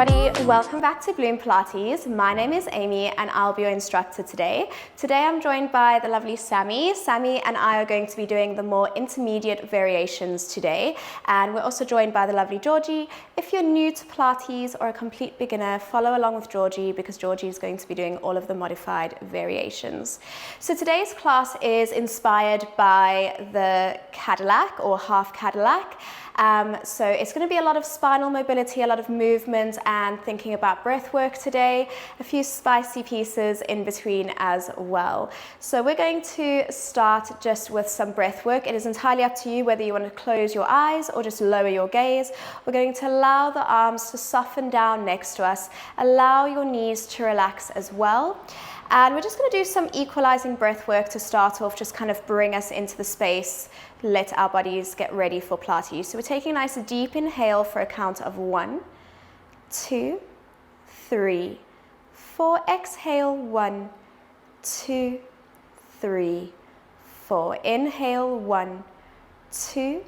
everybody, welcome back to Bloom Pilates. My name is Amy and I'll be your instructor today. Today I'm joined by the lovely Sami. Sami and I are going to be doing the more intermediate variations today, and we're also joined by the lovely Georgie. If you're new to Pilates or a complete beginner, follow along with Georgie because Georgie is going to be doing all of the modified variations. So today's class is inspired by the Cadillac or half Cadillac. So it's going to be a lot of spinal mobility, a lot of movement and thinking about breath work today, a few spicy pieces in between as well. So we're going to start just with some breath work. It is entirely up to you whether you want to close your eyes or just lower your gaze. We're going to allow the arms to soften down next to us, allow your knees to relax as well. And we're just going to do some equalizing breath work to start off, just kind of bring us into the space, let our bodies get ready for Pilates. So we're taking a nice deep inhale for a count of 1, 2, 3, 4. Exhale, 1, 2, 3, 4. Inhale, 1, 2,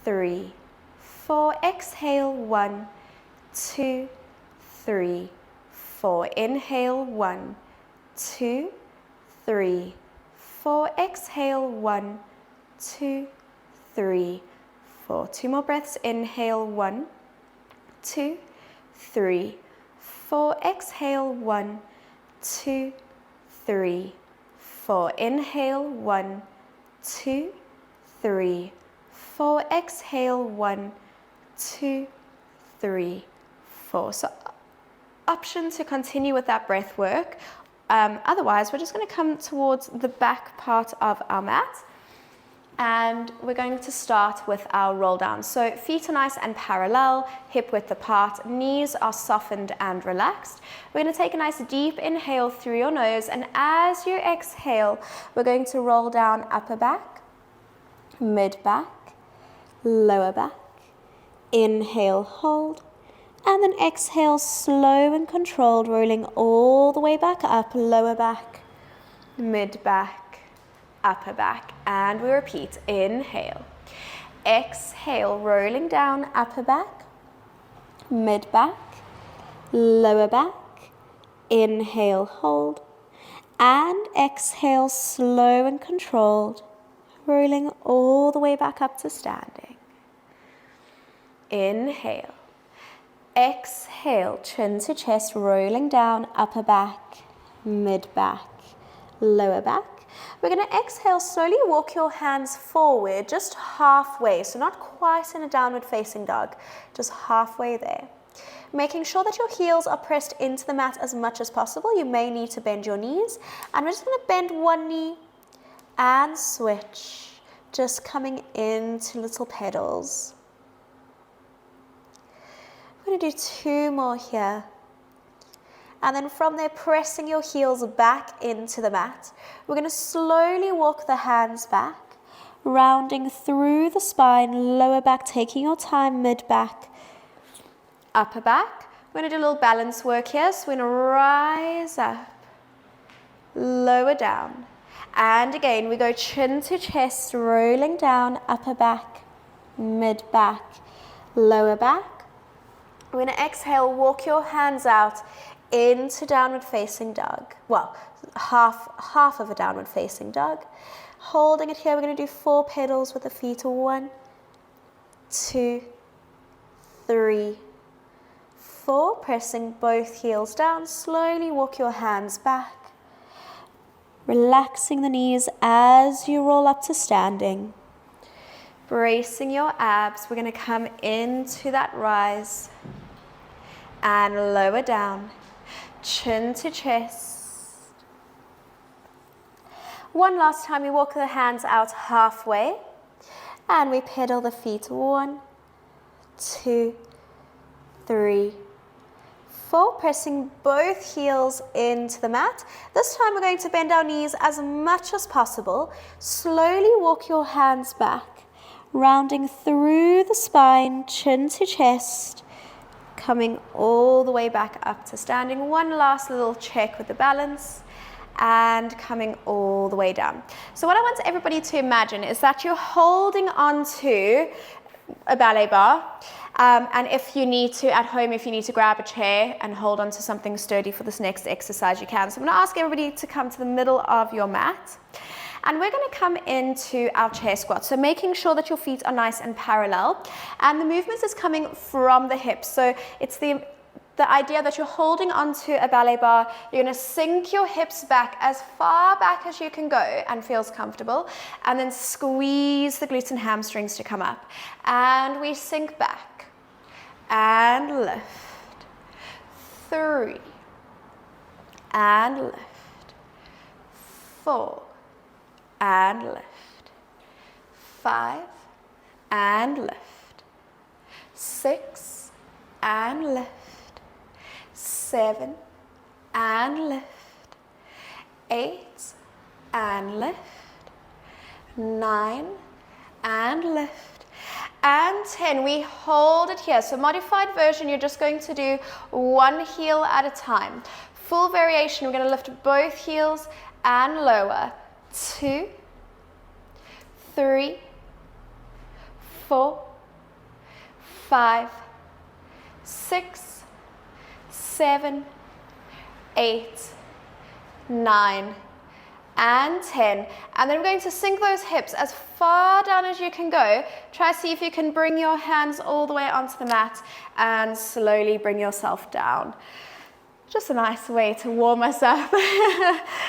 3, 4. Exhale, 1, 2, 3, 4. Inhale, 1, 2, 3, 4. Exhale, 1, 2, 3, 4. 2 more breaths. Inhale, 1, 2, 3, 4. Exhale, 1, 2, 3, 4. Inhale, 1, 2, 3, 4. Exhale, 1, 2, 3, 4. So option to continue with that breath work. Otherwise, we're just going to come towards the back part of our mat. And we're going to start with our roll down. So feet are nice and parallel, hip width apart, knees are softened and relaxed. We're going to take a nice deep inhale through your nose, and as you exhale, we're going to roll down upper back, mid back, lower back. Inhale, hold, and then exhale, slow and controlled, rolling all the way back up, lower back, mid back, upper back, and we repeat. Inhale, exhale, rolling down upper back, mid back, lower back. Inhale, hold, and exhale, slow and controlled, rolling all the way back up to standing. Inhale, exhale, chin to chest, rolling down upper back, mid back, lower back. We're going to exhale, slowly walk your hands forward, just halfway, so not quite in a downward facing dog, just halfway there. Making sure that your heels are pressed into the mat as much as possible. You may need to bend your knees, and we're just going to bend one knee and switch, just coming into little pedals. We're going to do 2 more here. And then from there, pressing your heels back into the mat. We're going to slowly walk the hands back, rounding through the spine, lower back, taking your time, mid back, upper back. We're going to do a little balance work here. So we're going to rise up, lower down. And again, we go chin to chest, rolling down, upper back, mid back, lower back. We're going to exhale, walk your hands out into downward facing dog. Well, half of a downward facing dog. Holding it here, we're going to do 4 pedals with the feet. 1, 2, 3, 4. Pressing both heels down. Slowly walk your hands back. Relaxing the knees as you roll up to standing. Bracing your abs. We're going to come into that rise and lower down. Chin to chest. One last time, we walk the hands out halfway and we pedal the feet. 1, 2, 3, 4. Pressing both heels into the mat. This time we're going to bend our knees as much as possible. Slowly walk your hands back, rounding through the spine, chin to chest, coming all the way back up to standing. One last little check with the balance and coming all the way down. So what I want everybody to imagine is that you're holding onto a ballet bar And if you need to, at home, if you need to grab a chair and hold on to something sturdy for this next exercise, you can. So I'm going to ask everybody to come to the middle of your mat. And we're going to come into our chair squat. So making sure that your feet are nice and parallel. And the movement is coming from the hips. So it's the idea that you're holding onto a ballet bar. You're going to sink your hips back as far back as you can go and feels comfortable. And then squeeze the glutes and hamstrings to come up. And we sink back. And lift. 3. And lift. 4. And lift. 5. And lift. 6. And lift. 7. And lift. 8. And lift. 9. And lift. And 10. We hold it here. So modified version, you're just going to do one heel at a time. Full variation, we're going to lift both heels and lower. 2, 3, 4, 5, 6, 7, 8, 9, and 10. And then we're going to sink those hips as far down as you can go. Try to see if you can bring your hands all the way onto the mat and slowly bring yourself down. Just a nice way to warm us up.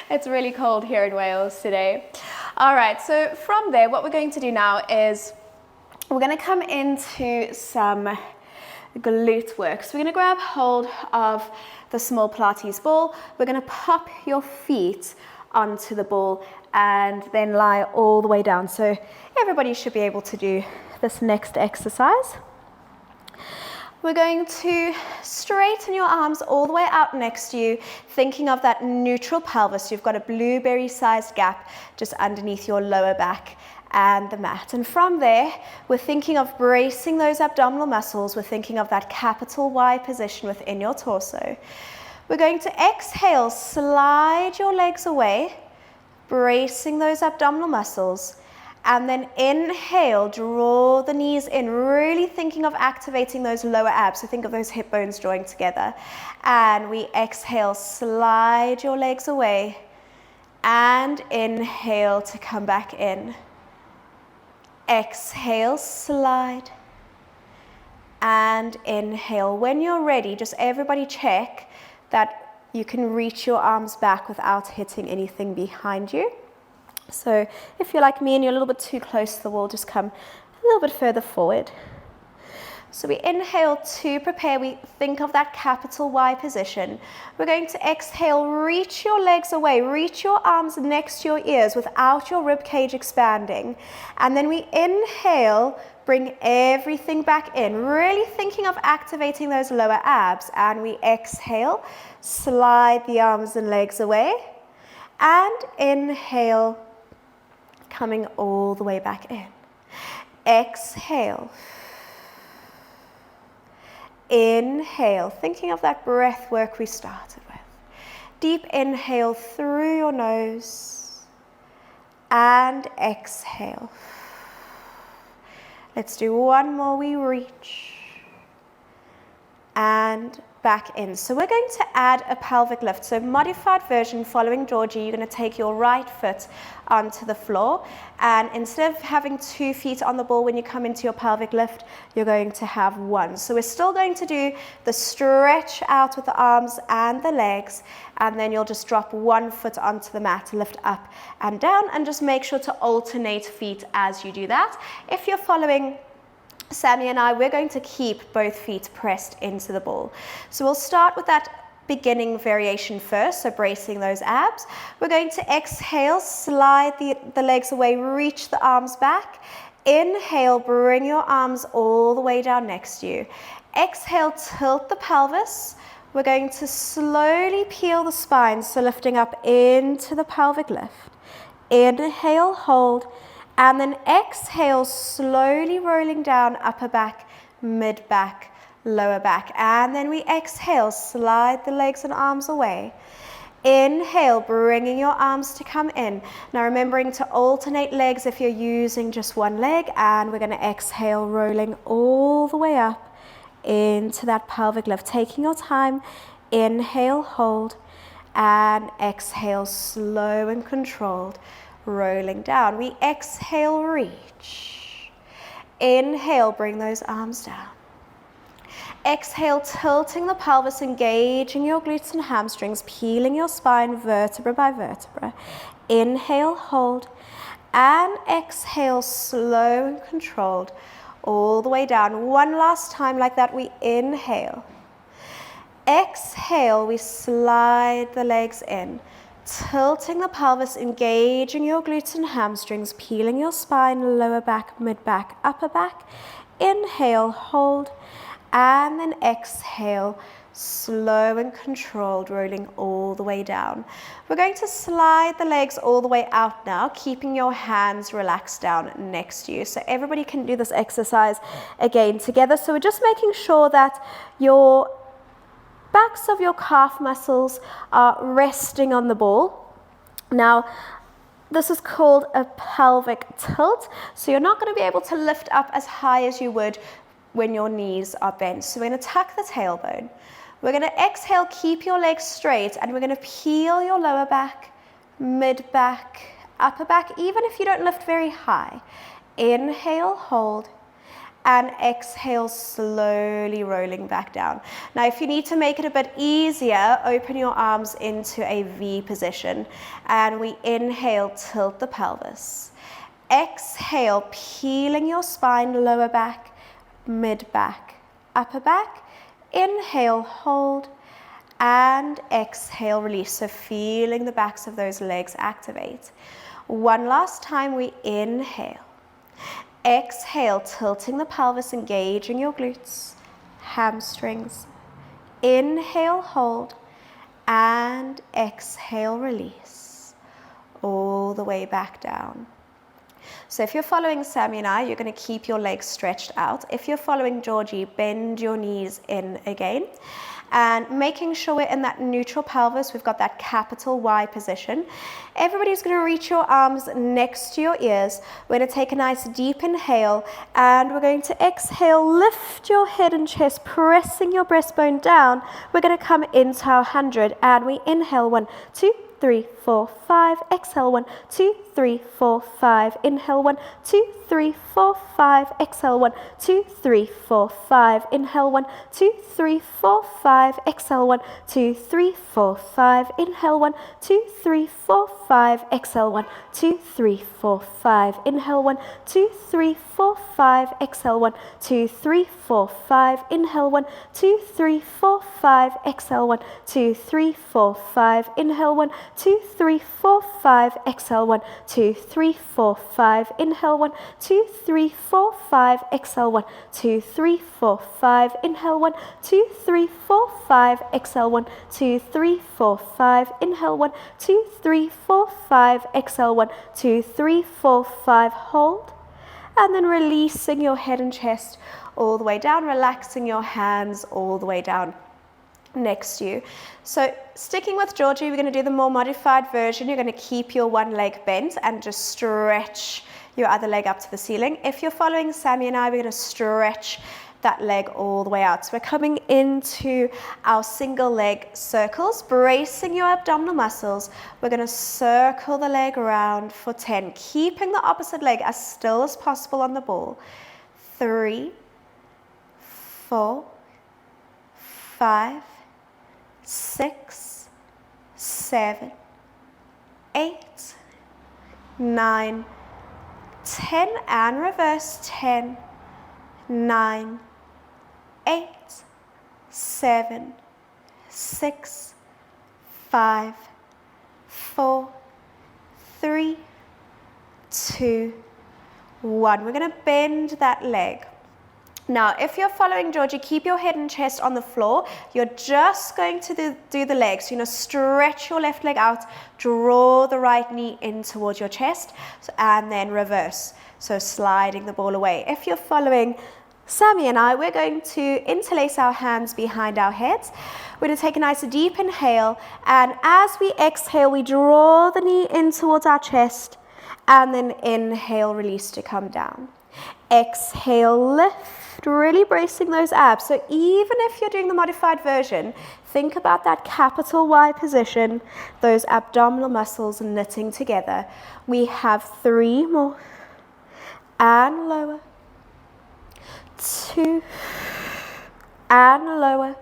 It's really cold here in Wales today. All right, so from there, what we're going to do now is we're going to come into some glute work. So we're going to grab hold of the small Pilates ball. We're going to pop your feet onto the ball and then lie all the way down. So everybody should be able to do this next exercise. We're going to straighten your arms all the way out next to you, thinking of that neutral pelvis. You've got a blueberry-sized gap just underneath your lower back and the mat. And from there, we're thinking of bracing those abdominal muscles. We're thinking of that capital Y position within your torso. We're going to exhale, slide your legs away, bracing those abdominal muscles. And then inhale, draw the knees in, really thinking of activating those lower abs. So think of those hip bones joined together. And we exhale, slide your legs away. And inhale to come back in. Exhale, slide. And inhale. When you're ready, just everybody check that you can reach your arms back without hitting anything behind you. So if you're like me and you're a little bit too close to the wall, just come a little bit further forward. So we inhale to prepare. We think of that capital Y position. We're going to exhale, reach your legs away, reach your arms next to your ears without your rib cage expanding. And then we inhale, bring everything back in, really thinking of activating those lower abs. And we exhale, slide the arms and legs away. And inhale, coming all the way back in. Exhale. Inhale, thinking of that breath work we started with. Deep inhale through your nose. And exhale. Let's do one more. We reach. And back in. So we're going to add a pelvic lift. So modified version, following Georgie, you're going to take your right foot onto the floor, and instead of having 2 feet on the ball when you come into your pelvic lift, you're going to have 1. So we're still going to do the stretch out with the arms and the legs, and then you'll just drop 1 foot onto the mat, lift up and down, and just make sure to alternate feet as you do that. If you're following Sami and I, we're going to keep both feet pressed into the ball. So we'll start with that beginning variation first, so bracing those abs. We're going to exhale, slide the legs away, reach the arms back. Inhale, bring your arms all the way down next to you. Exhale, tilt the pelvis. We're going to slowly peel the spine, so lifting up into the pelvic lift. Inhale, hold. And then exhale, slowly rolling down, upper back, mid back, lower back. And then we exhale, slide the legs and arms away. Inhale, bringing your arms to come in. Now remembering to alternate legs if you're using just one leg. And we're going to exhale, rolling all the way up into that pelvic lift. Taking your time, inhale, hold, and exhale, slow and controlled, rolling down. We exhale, reach. Inhale, bring those arms down. Exhale, tilting the pelvis, engaging your glutes and hamstrings, peeling your spine vertebra by vertebra. Inhale, hold, and exhale, slow and controlled, all the way down. One last time like that, we inhale. Exhale, we slide the legs in, tilting the pelvis, engaging your glutes and hamstrings, peeling your spine, lower back, mid back, upper back. Inhale, hold, and then exhale, slow and controlled, rolling all the way down. We're going to slide the legs all the way out now, keeping your hands relaxed down next to you. So everybody can do this exercise again together. So we're just making sure that your backs of your calf muscles are resting on the ball. Now, this is called a pelvic tilt. So you're not going to be able to lift up as high as you would when your knees are bent. So we're going to tuck the tailbone. We're going to exhale, keep your legs straight, and we're going to peel your lower back, mid back, upper back, even if you don't lift very high. Inhale, hold, and exhale, slowly rolling back down. Now, if you need to make it a bit easier, open your arms into a V position, and we inhale, tilt the pelvis. Exhale, peeling your spine, lower back, mid back, upper back. Inhale, hold, and exhale, release. So feeling the backs of those legs activate. One last time, we inhale. Exhale, tilting the pelvis, engaging your glutes, hamstrings. Inhale, hold, and exhale, release. All the way back down. So if you're following Sami and I, you're going to keep your legs stretched out. If you're following Georgie, bend your knees in again. And making sure we're in that neutral pelvis, we've got that capital Y position. Everybody's going to reach your arms next to your ears. We're going to take a nice deep inhale, and we're going to exhale, lift your head and chest, pressing your breastbone down. We're going to come into our 100, and we inhale 1, 2, 3, 4, 5. Exhale 1, 2, 3, 4, 5. Inhale 1, 2, 3, 4, 5. Exhale 1, 2, 3, 4, 5. Inhale 1, 2, 3, 4, 5. Exhale 1, 2, 3, 4, 5. Inhale 1, 2, 3, 4, 5. Exhale 1, 2, 3, 4, 5. Inhale 1, 2, 3, 4, 5. Exhale 1, 2, 3, 4, 5. Inhale 1, 2, 3, 4, 5. Exhale 1, 2, 3, 4, 5. Inhale 1, 2, 3, 4, 5. Exhale 1, 2, 3, 4, 5. Inhale 1, 2, 3, 4, 5. Exhale 1, 2, 3, 4, 5. Inhale 1, 2, 3, 4, 5. Exhale 1, 2, 3, 4, 5. Inhale 1, 2, 3, 4, 5. Exhale 1, 2, 3, 4, 5. Hold. And then releasing your head and chest all the way down, relaxing your hands all the way down next to you. So sticking with Georgie, we're going to do the more modified version. You're going to keep your one leg bent and just stretch your other leg up to the ceiling. If you're following Sami and I, we're going to stretch that leg all the way out. So we're coming into our single leg circles, bracing your abdominal muscles. We're going to circle the leg around for 10, keeping the opposite leg as still as possible on the ball. 3, 4, 5, 6, 7, 8, 9, 10, and reverse. 10, 9, 8, 7, 6, 5, 4, 3, 2, 1. We're going to bend that leg. Now, if you're following Georgie, keep your head and chest on the floor. You're just going to do the legs. So, stretch your left leg out, draw the right knee in towards your chest, and then reverse. So sliding the ball away. If you're following Sami and I, we're going to interlace our hands behind our heads. We're going to take a nice deep inhale, and as we exhale, we draw the knee in towards our chest, and then inhale, release to come down. Exhale, lift. really bracing those abs. So even if you're doing the modified version, think about that capital Y position, those abdominal muscles knitting together. We have 3 more, and lower, 2, and lower.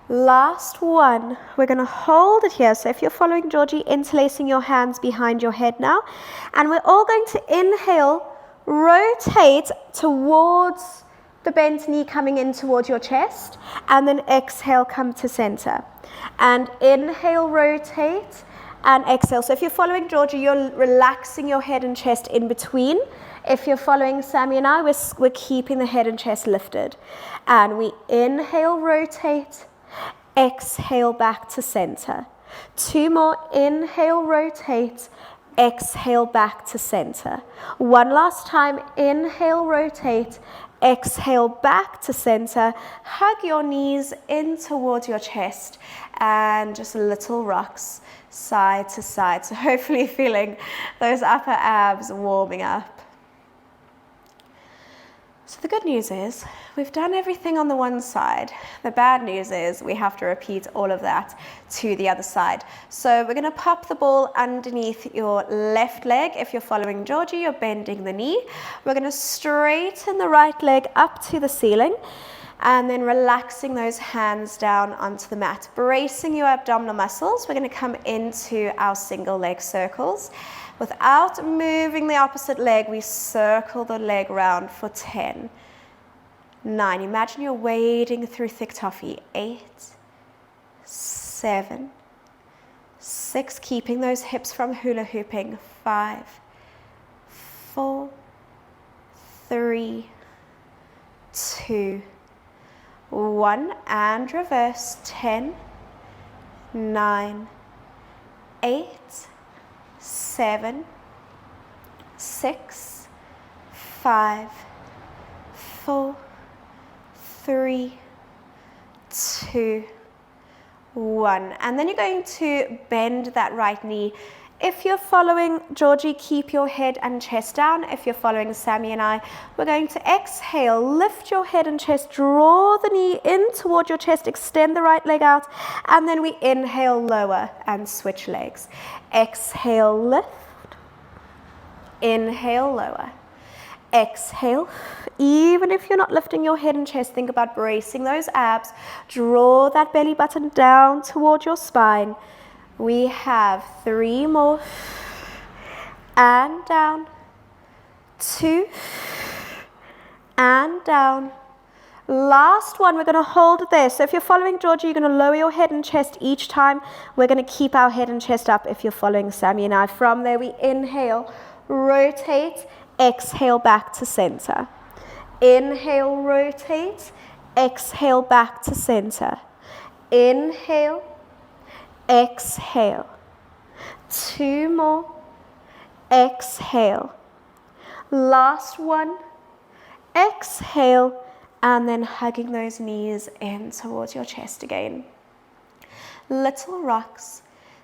Last one. We're going to hold it here. So if you're following Georgie, interlacing your hands behind your head now. And we're all going to inhale, rotate towards the bent knee coming in towards your chest. And then exhale, come to center. And inhale, rotate, and exhale. So if you're following Georgie, you're relaxing your head and chest in between. If you're following Sami and I, we're keeping the head and chest lifted. And we inhale, rotate, exhale back to center. 2 more, inhale, rotate, exhale back to center. One last time, inhale, rotate, exhale back to center. Hug your knees in towards your chest and just little rocks side to side. So hopefully feeling those upper abs warming up. So the good news is we've done everything on the one side. The bad news is we have to repeat all of that to the other side. So we're going to pop the ball underneath your left leg. If you're following Georgie, you're bending the knee. We're going to straighten the right leg up to the ceiling and then relaxing those hands down onto the mat. Bracing your abdominal muscles, we're going to come into our single leg circles. Without moving the opposite leg, we circle the leg round for 10, 9. Imagine you're wading through thick toffee. 8, 7, 6. Keeping those hips from hula hooping. 5, 4, 3, 2, 1. And reverse. 10, 9, 8, 7, 6, 5, 4, 3, 2, 1. And then you're going to bend that right knee. If you're following Georgie, keep your head and chest down. If you're following Sami and I, we're going to exhale, lift your head and chest, draw the knee in toward your chest, extend the right leg out, and then we inhale, lower, and switch legs. Exhale, lift, inhale, lower, exhale. Even if you're not lifting your head and chest, think about bracing those abs. Draw that belly button down toward your spine. We have 3 more, and down, 2, and down. Last one, we're going to hold it there. So if you're following Georgie, you're going to lower your head and chest each time. We're going to keep our head and chest up if you're following Sami and I. From there, we inhale, rotate, exhale back to center. Inhale, rotate, exhale back to center. Inhale, exhale. 2 more, exhale. Last one, exhale, and then hugging those knees in towards your chest again. Little rocks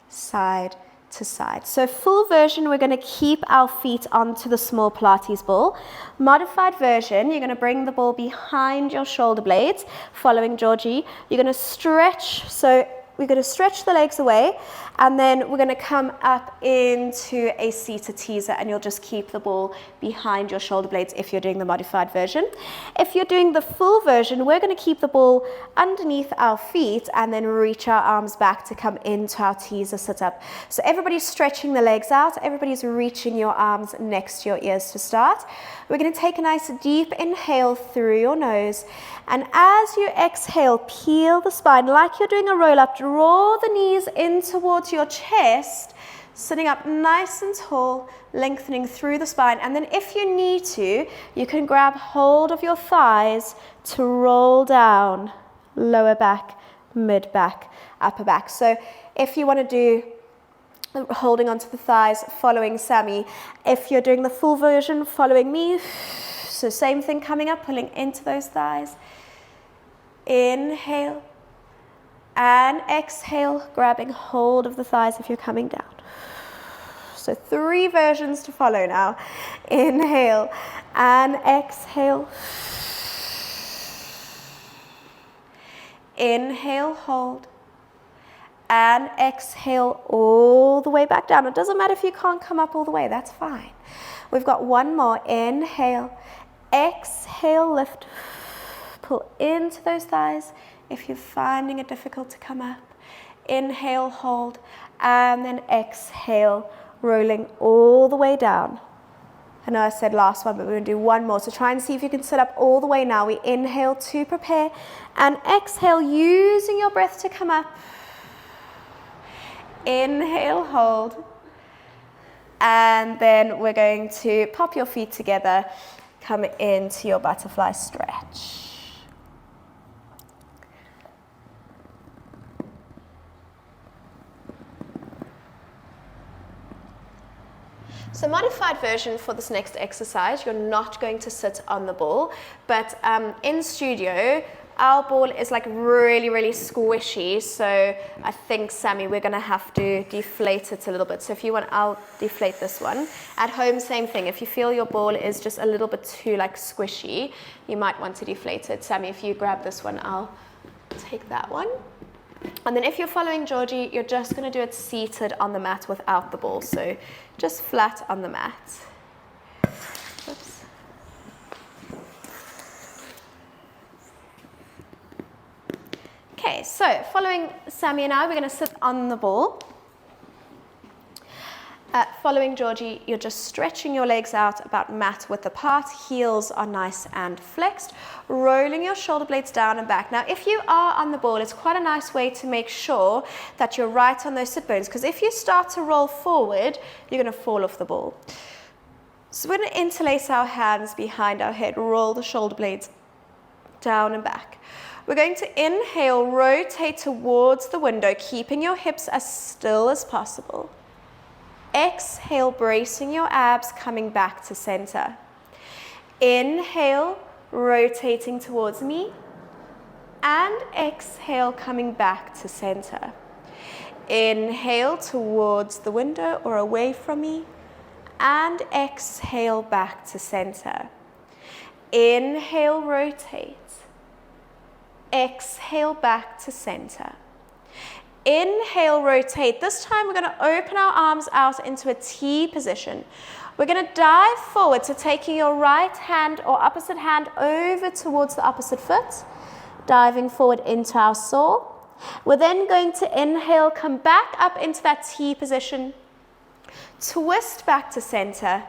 side to side. So full version, we're going to keep our feet onto the small Pilates ball. Modified version, you're going to bring the ball behind your shoulder blades. Following Georgie, you're going to stretch. So we're going to stretch the legs away, and then we're going to come up into a seated teaser, and you'll just keep the ball behind your shoulder blades if you're doing the modified version. If you're doing the full version, we're going to keep the ball underneath our feet and then reach our arms back to come into our teaser sit up. So everybody's stretching the legs out, everybody's reaching your arms next to your ears to start. We're going to take a nice deep inhale through your nose, and as you exhale, peel the spine like you're doing a roll up. Draw the knees in towards your chest, sitting up nice and tall, lengthening through the spine. And then if you need to, you can grab hold of your thighs to roll down, lower back, mid back, upper back. So if you want to do holding onto the thighs, following Sami. If you're doing the full version, following me. So same thing, coming up, pulling into those thighs. Inhale and exhale, grabbing hold of the thighs if you're coming down. So 3 versions to follow now. Inhale and exhale. Inhale, hold. And exhale all the way back down. It doesn't matter if you can't come up all the way, that's fine. We've got one more. Inhale, exhale, lift. Pull into those thighs if you're finding it difficult to come up. Inhale, hold, and then exhale, rolling all the way down. I know I said last one, but we're going to do one more. So try and see if you can sit up all the way now. We inhale to prepare, and exhale, using your breath to come up. Inhale, hold, and then we're going to pop your feet together, come into your butterfly stretch. So modified version for this next exercise, you're not going to sit on the ball, but in studio, our ball is like really, really squishy. So I think, Sami, we're gonna have to deflate it a little bit. So if you want, I'll deflate this one. At home, same thing. If you feel your ball is just a little bit too like squishy, you might want to deflate it. Sami, if you grab this one, I'll take that one. And then if you're following Georgie, you're just going to do it seated on the mat without the ball. So just flat on the mat. Oops. Okay, so following Sami and I, we're going to sit on the ball. Following Georgie, you're just stretching your legs out about mat width apart. Heels are nice and flexed. Rolling your shoulder blades down and back. Now, if you are on the ball, it's quite a nice way to make sure that you're right on those sit bones, because if you start to roll forward, you're going to fall off the ball. So we're going to interlace our hands behind our head, roll the shoulder blades down and back. We're going to inhale, rotate towards the window, keeping your hips as still as possible. Exhale, bracing your abs, coming back to center. Inhale, rotating towards me. And exhale, coming back to center. Inhale towards the window or away from me. And exhale, back to center. Inhale, rotate. Exhale, back to center. Inhale, rotate. This time we're going to open our arms out into a T position. We're going to dive forward, so taking your right hand or opposite hand over towards the opposite foot, diving forward into our saw. We're then going to inhale, come back up into that T position, twist back to center,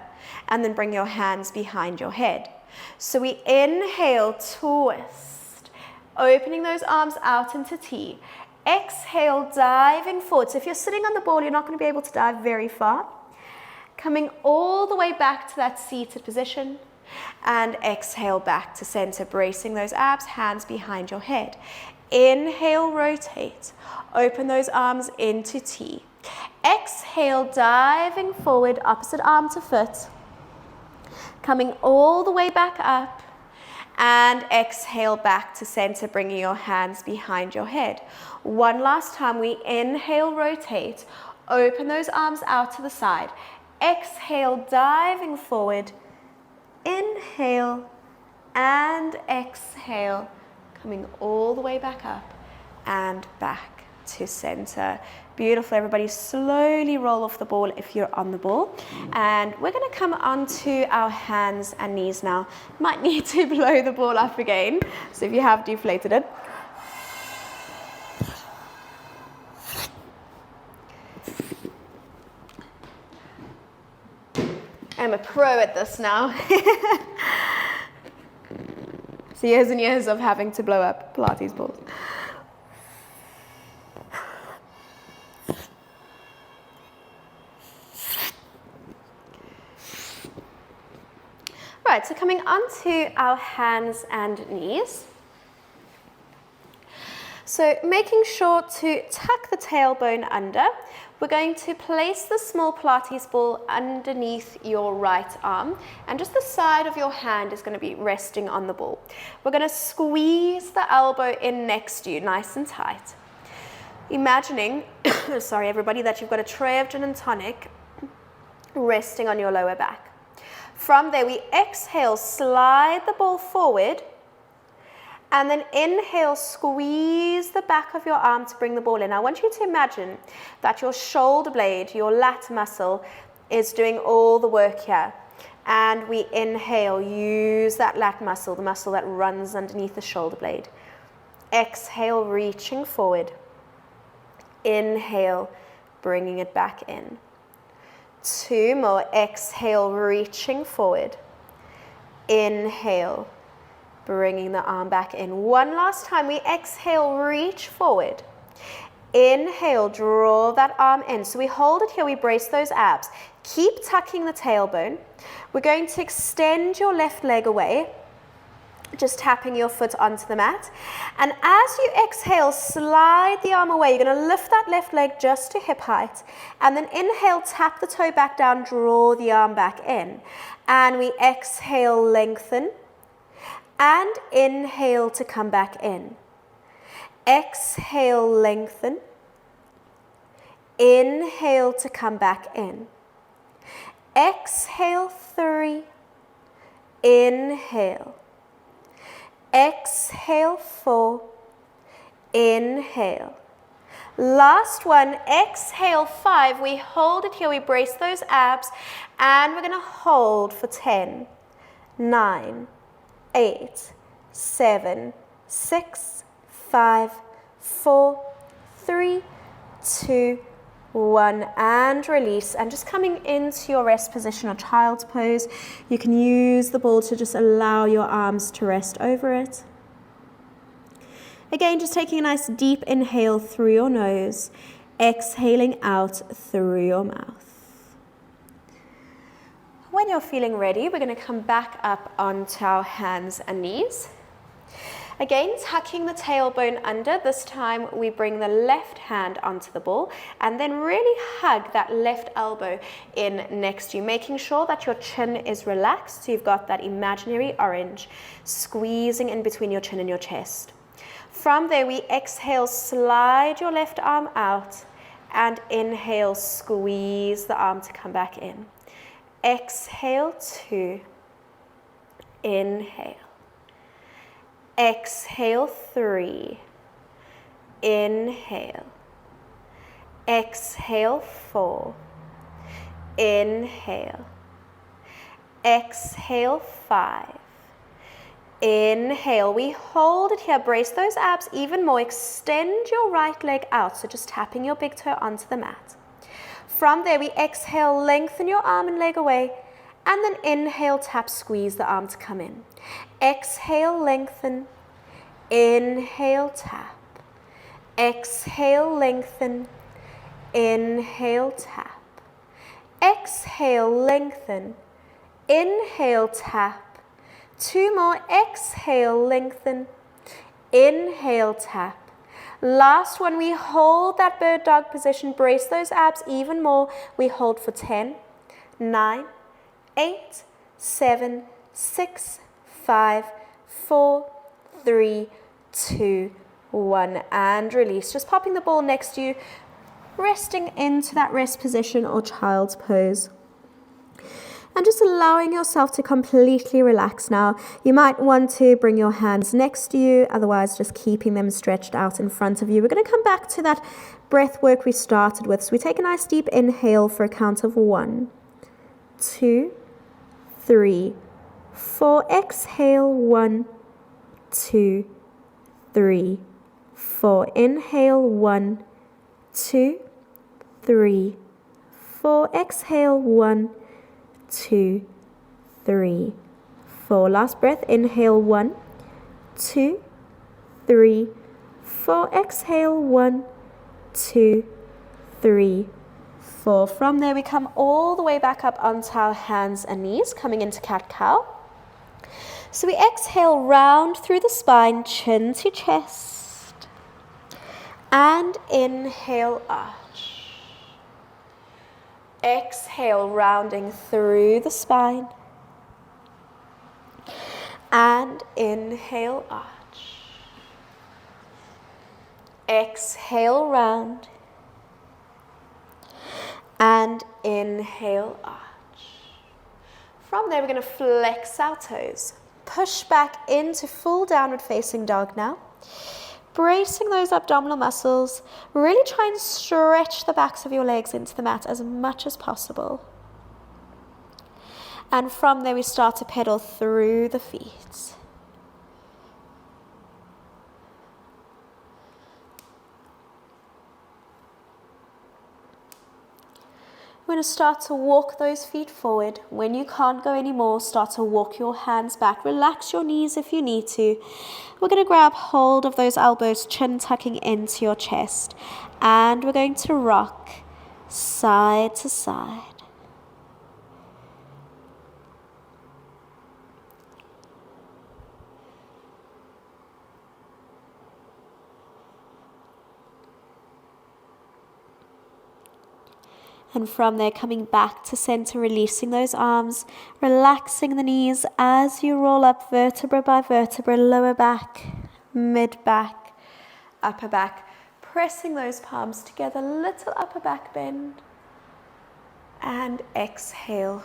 and then bring your hands behind your head. So we inhale, twist, opening those arms out into T. Exhale, diving forward. So if you're sitting on the ball, you're not going to be able to dive very far. Coming all the way back to that seated position. And exhale back to center, bracing those abs, hands behind your head. Inhale, rotate. Open those arms into T. Exhale, diving forward, opposite arm to foot. Coming all the way back up. And exhale back to center, bringing your hands behind your head. One last time, we inhale, rotate, open those arms out to the side. Exhale, diving forward, inhale, and exhale, coming all the way back up and back to center. Beautiful, everybody. Slowly roll off the ball if you're on the ball. And we're going to come onto our hands and knees now. Might need to blow the ball up again. So if you have deflated it. I'm a pro at this now. So years and years of having to blow up Pilates balls. Right, so coming onto our hands and knees. So making sure to tuck the tailbone under. We're going to place the small Pilates ball underneath your right arm, and just the side of your hand is going to be resting on the ball. We're going to squeeze the elbow in next to you, nice and tight. Imagining, sorry everybody, that you've got a tray of gin and tonic resting on your lower back. From there, we exhale, slide the ball forward, And then inhale, squeeze the back of your arm to bring the ball in. I want you to imagine that your shoulder blade, your lat muscle, is doing all the work here. And we inhale, use that lat muscle, the muscle that runs underneath the shoulder blade. Exhale, reaching forward. Inhale, bringing it back in. 2 more. Exhale, reaching forward. Inhale, bringing the arm back in. 1 last time. We exhale, reach forward. Inhale, draw that arm in. So we hold it here, we brace those abs. Keep tucking the tailbone. We're going to extend your left leg away, just tapping your foot onto the mat. And as you exhale, slide the arm away. You're going to lift that left leg just to hip height. And then inhale, tap the toe back down, draw the arm back in. And we exhale, lengthen. And inhale to come back in. Exhale, lengthen. Inhale to come back in. Exhale, 3. Inhale. Exhale, 4. Inhale. Last one, exhale, 5. We hold it here, we brace those abs, and we're going to hold for 10, 9, 8, 7, 6, 5, 4, 3, 2, 1, and release. And just coming into your rest position or child's pose, you can use the ball to just allow your arms to rest over it. Again, just taking a nice deep inhale through your nose, exhaling out through your mouth. When you're feeling ready, we're going to come back up onto our hands and knees. Again, tucking the tailbone under. This time we bring the left hand onto the ball and then really hug that left elbow in next to you, making sure that your chin is relaxed. So you've got that imaginary orange squeezing in between your chin and your chest. From there, we exhale, slide your left arm out, and inhale, squeeze the arm to come back in. Exhale, 2. Inhale. Exhale, 3. Inhale. Exhale, 4. Inhale. Exhale, 5. Inhale. We hold it here. Brace those abs even more. Extend your right leg out. So just tapping your big toe onto the mat. From there, we exhale, lengthen your arm and leg away. And then inhale, tap, squeeze the arm to come in. Exhale, lengthen. Inhale, tap. Exhale, lengthen. Inhale, tap. Exhale, lengthen. Inhale, tap. 2 more. Exhale, lengthen. Inhale, tap. Last one, we hold that bird dog position. Brace those abs even more. We hold for 10, 9, 8, 7, 6, 5, 4, 3, 2, 1, and release. Just popping the ball next to you, resting into that rest position or child's pose. And just allowing yourself to completely relax now. You might want to bring your hands next to you, otherwise just keeping them stretched out in front of you. We're going to come back to that breath work we started with. So we take a nice deep inhale for a count of 1, 2, 3, 4. Exhale, 1, 2, 3, 4. Inhale, 1, 2, 3, 4. Exhale, 1, 2, 3, 4. Last breath. Inhale, 1, 2, 3, 4. Exhale, 1, 2, 3, 4. From there, we come all the way back up onto our hands and knees, coming into cat-cow. So we exhale, round through the spine, chin to chest. And inhale, arch. Exhale, rounding through the spine. And inhale, arch. Exhale, round. And inhale, arch. From there, we're going to flex our toes. Push back into full downward facing dog now. Bracing those abdominal muscles. Really try and stretch the backs of your legs into the mat as much as possible. And from there we start to pedal through the feet. We're going to start to walk those feet forward. When you can't go anymore, start to walk your hands back. Relax your knees if you need to. We're going to grab hold of those elbows, chin tucking into your chest. And we're going to rock side to side. And from there, coming back to center, releasing those arms, relaxing the knees as you roll up vertebra by vertebra, lower back, mid back, upper back, pressing those palms together, little upper back bend, and exhale,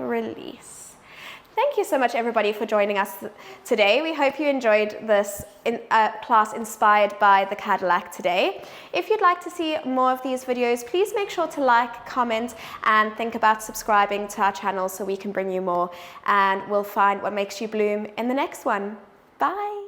release. Thank you so much, everybody, for joining us today. We hope you enjoyed this class inspired by the Cadillac today. If you'd like to see more of these videos, please make sure to like, comment, and think about subscribing to our channel so we can bring you more. And we'll find what makes you bloom in the next one. Bye.